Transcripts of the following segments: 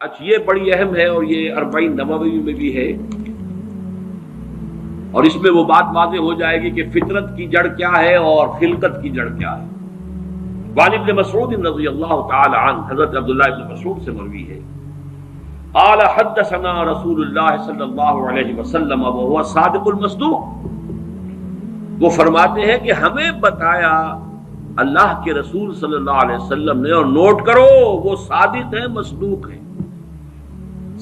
اچھا یہ بڑی اہم ہے اور یہ 40 نووی میں بھی ہے، اور اس میں وہ بات واضح ہو جائے گی کہ فطرت کی جڑ کیا ہے اور خلقت کی جڑ کیا ہے۔ وعن ابن مسعود رضی اللہ تعالی عنہ، حضرت عبداللہ ابن مسعود سے مروی ہے، قال حدثنا رسول اللہ صلی اللہ علیہ وسلم وهو صادق المصدوق، وہ فرماتے ہیں کہ ہمیں بتایا اللہ کے رسول صلی اللہ علیہ وسلم نے، اور نوٹ کرو وہ صادق ہیں مصدوق ہیں،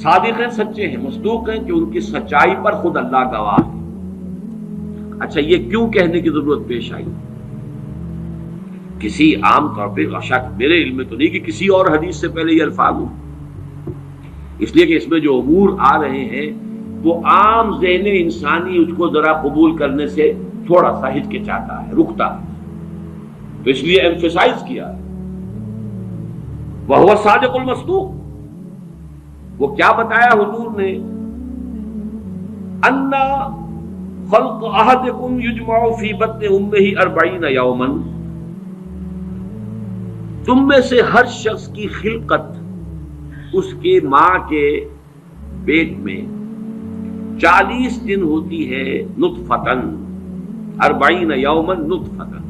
صادق ہیں سچے ہیں، مصدوق ہیں کہ ان کی سچائی پر خود اللہ گواہ ہے۔ اچھا یہ کیوں کہنے کی ضرورت پیش آئی؟ کسی عام طور پہ شک میرے علم میں تو نہیں کہ کسی اور حدیث سے پہلے یہ الفاظ ہوں، اس لیے کہ اس میں جو امور آ رہے ہیں وہ عام ذہن انسانی اس کو ذرا قبول کرنے سے تھوڑا سا ہچکچاتا ہے، رکتا ہے، تو اس لیے ایمفیسائز کیا ہے وَهُوَ الصَّادِقُ الْمَصْدُوقُ۔ وہ کیا بتایا حضور نے؟ اَنَّ خلق احدکم یجمع فی بطن امہ 40 یوما، تم میں سے ہر شخص کی خلقت اس کے ماں کے پیٹ میں 40 دن ہوتی ہے، نطفتن 40 یوما نطفتن،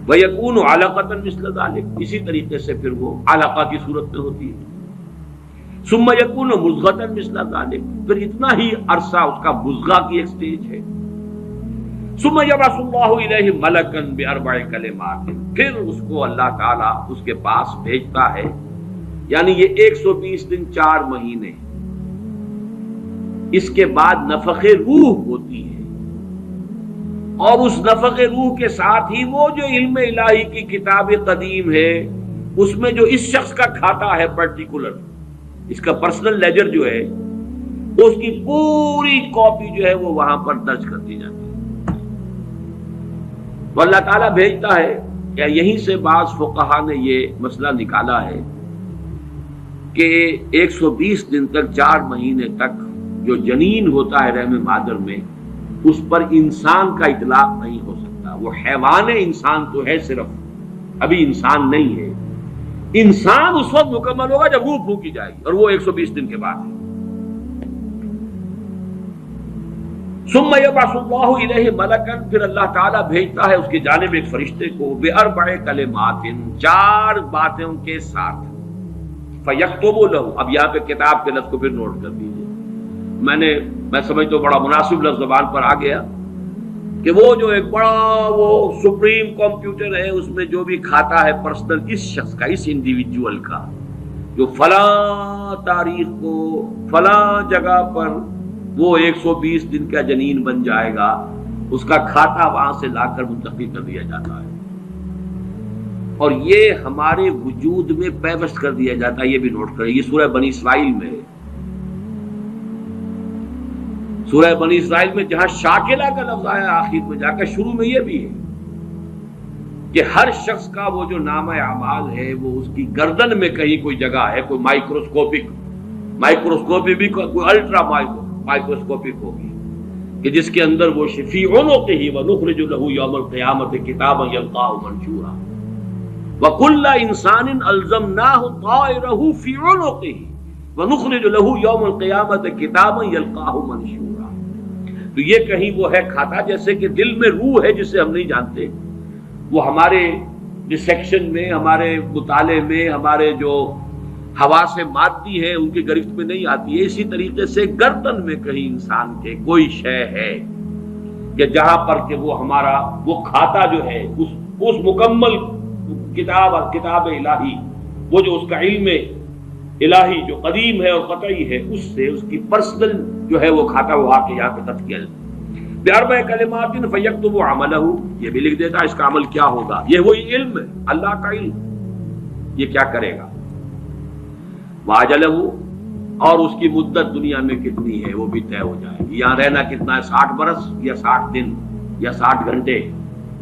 ویکون علقۃ مثل ذلک، اسی طریقے سے پھر وہ علقہ کی صورت میں ہوتی ہے، ثم یکون مضغۃ مثل ذلک، پھر اتنا ہی عرصہ اس کا مضغہ کی ایک سٹیج ہے، ثم یبعث اللہ الیہ ملکا باربع کلمات، پھر اس کو اللہ تعالیٰ اس کے پاس بھیجتا ہے، یعنی یہ 120 دن 4 مہینے، اس کے بعد نفخ روح ہوتی ہے، اور اس نفخ روح کے ساتھ ہی وہ جو علم الہی کی کتاب قدیم ہے اس میں جو اس شخص کا کھاتا ہے پرٹیکولر، اس کا پرسنل لیجر جو ہے اس کی پوری کاپی جو ہے وہ وہاں پر درج کر دی جاتی ہے، تو اللہ تعالیٰ بھیجتا ہے۔ کیا یہیں سے بعض فقہا نے یہ مسئلہ نکالا ہے کہ 120 دن تک 4 مہینے تک جو جنین ہوتا ہے رحم مادر میں، اس پر انسان کا اطلاق نہیں ہو سکتا، وہ حیوان انسان تو ہے صرف، ابھی انسان نہیں ہے، انسان اس وقت مکمل ہوگا جب روح پھونکی جائے گی، اور وہ 120 دن کے بعد ہے۔ ثم یبعث اللہ الیہ ملکا، پھر اللہ تعالیٰ بھیجتا ہے اس کی جانب ایک فرشتے کو، باربع کلمات، 4 باتوں کے ساتھ، فیکتب لہ، اب یہاں پہ کتاب کے لفظ کو پھر نوٹ کر دیجیے، میں سمجھتا ہوں بڑا مناسب لفظ زبان پر آ گیا کہ وہ جو ایک بڑا وہ سپریم کمپیوٹر ہے، اس میں جو بھی کھاتا ہے پرسنل اس شخص کا، اس انڈیویجول کا، جو فلاں تاریخ کو فلاں جگہ پر وہ 120 دن کا جنین بن جائے گا، اس کا کھاتا وہاں سے لا کر منتقل کر دیا جاتا ہے، اور یہ ہمارے وجود میں پیوست کر دیا جاتا ہے۔ یہ بھی نوٹ کریں، یہ سورہ بنی اسرائیل میں ہے، سورہ بنی اسرائیل میں جہاں شاکلہ کا لفظ آیا آخر میں جا کر، شروع میں یہ بھی ہے کہ ہر شخص کا وہ جو نامہ اعمال ہے وہ اس کی گردن میں کہیں کوئی جگہ ہے، کوئی مائکروسکوپی بھی کوئی الٹرا مائکروسکوپک ہوگی کہ جس کے اندر وہ فی عنقہ ونخرج لہ یوم القیامۃ کتابا یلقاہ منشورا وکل انسان الزمناہ طائرہ فی عنقہ ونخرج لہ یوم القیامۃ کتابا یلقاہ منشورا۔ تو یہ کہیں وہ ہے کھاتا، جیسے کہ دل میں روح ہے جسے ہم نہیں جانتے، وہ ہمارے ڈسیکشن میں، ہمارے مطالعے میں، ہمارے جو حواس مادی ہے ان کی گرفت میں نہیں آتی ہے، اسی طریقے سے گردن میں کہیں انسان کے کوئی شے ہے کہ جہاں پر کہ وہ ہمارا وہ کھاتا جو ہے اس مکمل کتاب الہی، وہ جو اس کا علم الہی جو قدیم ہے اور قطعی ہے، اس سے اس کی پرسنل جو ہے وہ کھاتا وہ آ کے یہاں پہ خط کیا باربع کلمات فیکتب عملہ، یہ بھی لکھ دیتا اس کا عمل کیا ہوگا، یہ وہی علم ہے، اللہ کا علم، یہ کیا کرے گا، واجلہ، اور اس کی مدت دنیا میں کتنی ہے وہ بھی طے ہو جائے گی، یہاں رہنا کتنا ہے، 60 برس یا 60 دن یا 60 گھنٹے،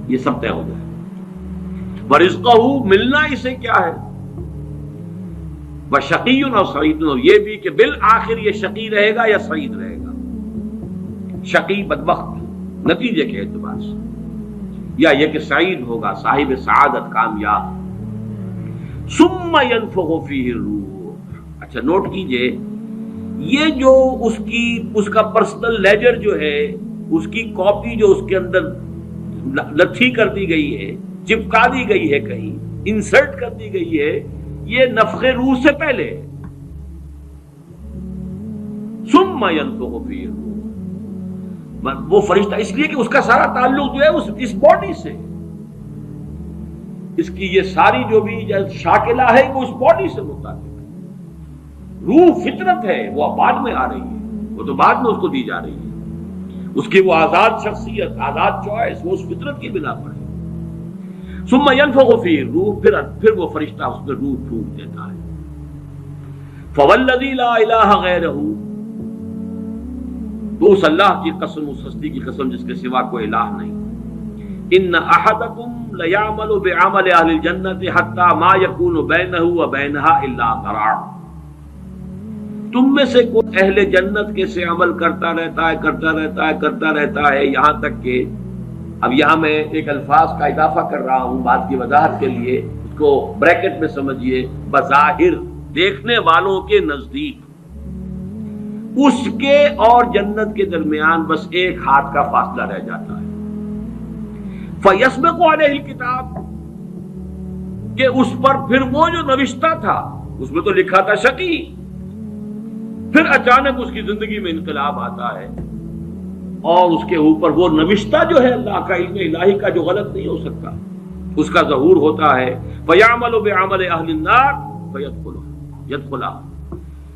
یہ سب طے ہو جائے گا۔ ورزقہ، ملنا اسے کیا ہے، وشقی اور سعید، یہ بھی کہ بالآخر یہ شقی رہے گا یا سعید رہے گا، شقی بدبخت نتیجے کے اعتبار سے، یا یہ کہ سعید ہوگا صاحب سعادت کامیاب۔ ثم ينفخ فیہ الروح، اچھا نوٹ کیجئے، یہ جو اس کا پرسنل لیجر جو ہے، اس کی کاپی جو اس کے اندر لتھی کر دی گئی ہے، چپکا دی گئی ہے، کہیں انسرٹ کر دی گئی ہے، یہ نفخ روح سے پہلے ہے۔ ثم ينفخ فيه الروح، وہ فرشتہ اس لیے کہ اس کا سارا تعلق جو ہے اس باڈی سے، اس کی یہ ساری جو بھی شاکلہ ہے وہ اس باڈی سے متعلق ہے۔ روح فطرت ہے، وہ بعد میں آ رہی ہے، وہ تو بعد میں اس کو دی جا رہی ہے، اس کی وہ آزاد شخصیت، آزاد چوائس، وہ اس فطرت کی بنا پر ہے۔ ثم ينفخ فيه الروح، پھر وہ فرشتہ اس میں روح پھونک دیتا ہے۔ فوالذی لا الہ غیرہ، تو اس اللہ کی قسم، اس ہستی کی قسم جس کے سوا کوئی الہ نہیں، ان احدکم لیعمل بعمل اہل الجنۃ حتی ما یکون بینہ وبینہا الا ذراع، تم میں سے کوئی اہل جنت کے سے عمل کرتا رہتا ہے یہاں تک کہ، اب یہاں میں ایک الفاظ کا اضافہ کر رہا ہوں بات کی وضاحت کے لیے، اس کو بریکٹ میں سمجھیے، بظاہر دیکھنے والوں کے نزدیک اس کے اور جنت کے درمیان بس ایک ہاتھ کا فاصلہ رہ جاتا ہے۔ فَيَسْبِقُ عَلَيْهِ الْكِتَابُ، کہ اس پر پھر وہ جو نوشتہ تھا، اس میں تو لکھا تھا شقی، پھر اچانک اس کی زندگی میں انقلاب آتا ہے اور اس کے اوپر وہ نوشتہ جو ہے اللہ کا علم الہی کا جو غلط نہیں ہو سکتا، اس کا ظہور ہوتا ہے۔ فَيَعْمَلُ بِعَمَلِ أَهْلِ النَّارِ فَيَدْخُلُهَا،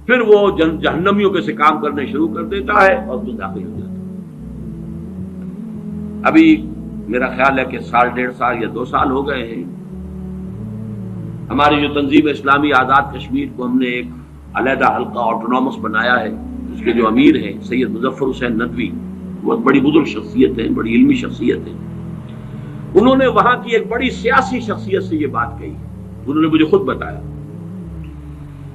پھر وہ جہنمیوں کے سے کام کرنے شروع کر دیتا ہے اور اس میں داخل ہو جاتا ہے۔ ابھی میرا خیال ہے کہ سال 1.5 سال یا 2 سال ہو گئے ہیں، ہماری جو تنظیم اسلامی آزاد کشمیر کو ہم نے ایک علیحدہ حلقہ آٹونومس بنایا ہے، اس کے جو امیر ہیں سید مظفر حسین ندوی، بہت بڑی بزرگ شخصیت ہے، بڑی علمی شخصیت ہے، انہوں نے وہاں کی ایک بڑی سیاسی شخصیت سے یہ بات کہی ہے۔ انہوں نے مجھے خود بتایا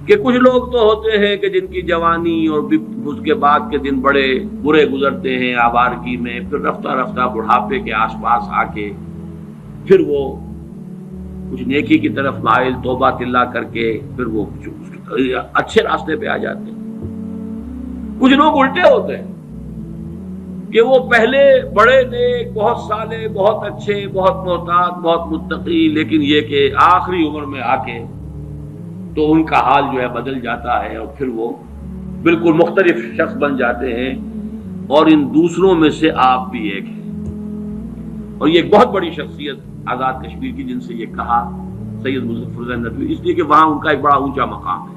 کہ کچھ لوگ تو ہوتے ہیں کہ جن کی جوانی اور اس کے بعد کے دن بڑے برے گزرتے ہیں آوارگی میں، پھر رفتہ رفتہ بڑھاپے کے آس پاس آ کے پھر وہ کچھ نیکی کی طرف مائل، توبہ تلا کر کے پھر وہ اچھے راستے پہ آ جاتے ہیں۔ کچھ لوگ الٹے ہوتے ہیں کہ وہ پہلے بڑے نیک، بہت صالح، بہت اچھے، بہت محتاط، بہت متقی، لیکن یہ کہ آخری عمر میں آ کے تو ان کا حال جو ہے بدل جاتا ہے اور پھر وہ بالکل مختلف شخص بن جاتے ہیں، اور ان دوسروں میں سے آپ بھی ایک ہیں۔ اور یہ ایک بہت بڑی شخصیت آزاد کشمیر کی، جن سے یہ کہا سید مظفر حسین ندوی، اس لیے کہ وہاں ان کا ایک بڑا اونچا مقام ہے،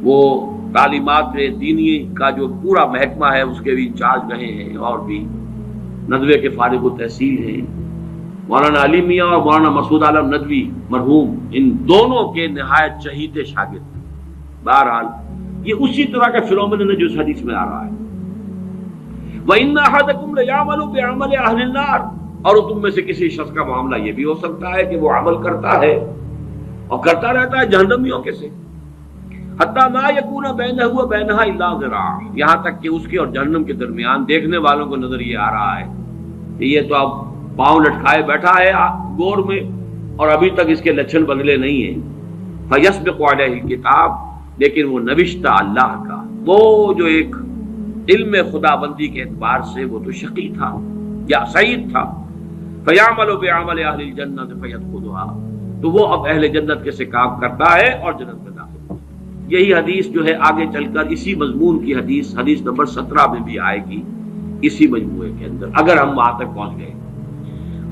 وہ تعلیمات دینی کا جو پورا محکمہ ہے اس کے بھی انچارج رہے ہیں، اور بھی ندوے کے فارغ التحصیل ہیں۔ مولانا علی میاں اور مولانا مسعود عالم ندوی مرحوم، ان دونوں کے نہایت چہیتے شاگرد ہیں۔ بہرحال یہ اسی طرح کا فنومینن ہے جو اس حدیث میں آ رہا ہے۔ وَإِنَّ أَحَدَكُمْ لَيَعْمَلُ بِعَمَلِ أَهْلِ النَّارِ، اور تم میں سے کسی شخص کا معاملہ یہ بھی ہو سکتا ہے کہ وہ عمل کرتا ہے اور کرتا رہتا ہے جہنمیوں کے سے، حتیٰ ما یکون بینہ وبینہا الا ذراع، یہاں تک کہ اس کے اور جہنم کے درمیان دیکھنے والوں کو نظر یہ آ رہا ہے کہ یہ تو اب پاؤں لٹکائے بیٹھا ہے گور میں اور ابھی تک اس کے لچھن بدلے نہیں ہیں۔ فیسبق علیہ الکتاب، لیکن وہ نوشتہ اللہ کا، وہ جو ایک علم خدا بندی کے اعتبار سے وہ تو شقی تھا یا سعید تھا۔ فیعمل بعمل اہل الجنۃ فیدخلها، تو وہ اب اہل جنت کے سے کام کرتا ہے اور جنت میں داخل ہوتا ہے۔ یہی حدیث جو ہے آگے چل کر اسی مضمون کی حدیث نمبر 17 میں بھی آئے گی، اسی مجموعے کے اندر، اگر ہم وہاں تک پہنچ گئے۔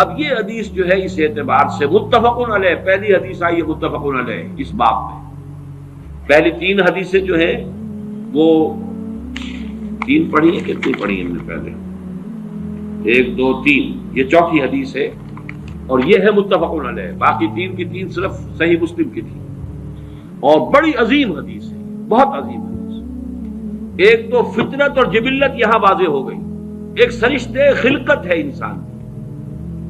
اب یہ حدیث جو ہے اس اعتبار سے متفق علیہ، پہلی حدیث آئی ہے متفق علیہ اس باب میں۔ پہلی 3 حدیثیں جو ہیں وہ 3 پڑھی ہیں، کتنی پڑھی ہیں ہم نے پہلے؟ 1 2 3، یہ چوتھی حدیث ہے اور یہ ہے متفق علیہ، باقی 3 کی 3 صرف صحیح مسلم کی تھی، اور بڑی عظیم حدیث ہے، بہت عظیم حدیث۔ ایک تو فطرت اور جبلت یہاں واضح ہو گئی، ایک سرشتے خلقت ہے انسان،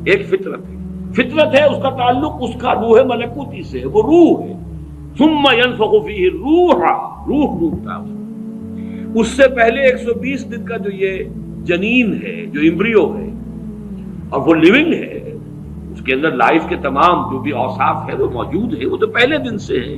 ایک فطرت ہے، فطرت ہے، اس کا تعلق اس کا روح ملکوتی سے، وہ روح ہے۔ ثم ينفخ فيه الروح، روح ڈوبتا ہے اس سے پہلے 120 دن کا جو یہ جنین ہے، جو امبریو ہے اور وہ لیونگ ہے، اس کے اندر لائف کے تمام جو بھی اوصاف ہے وہ موجود ہے، وہ تو پہلے دن سے ہے۔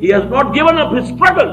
he has not given up his struggle,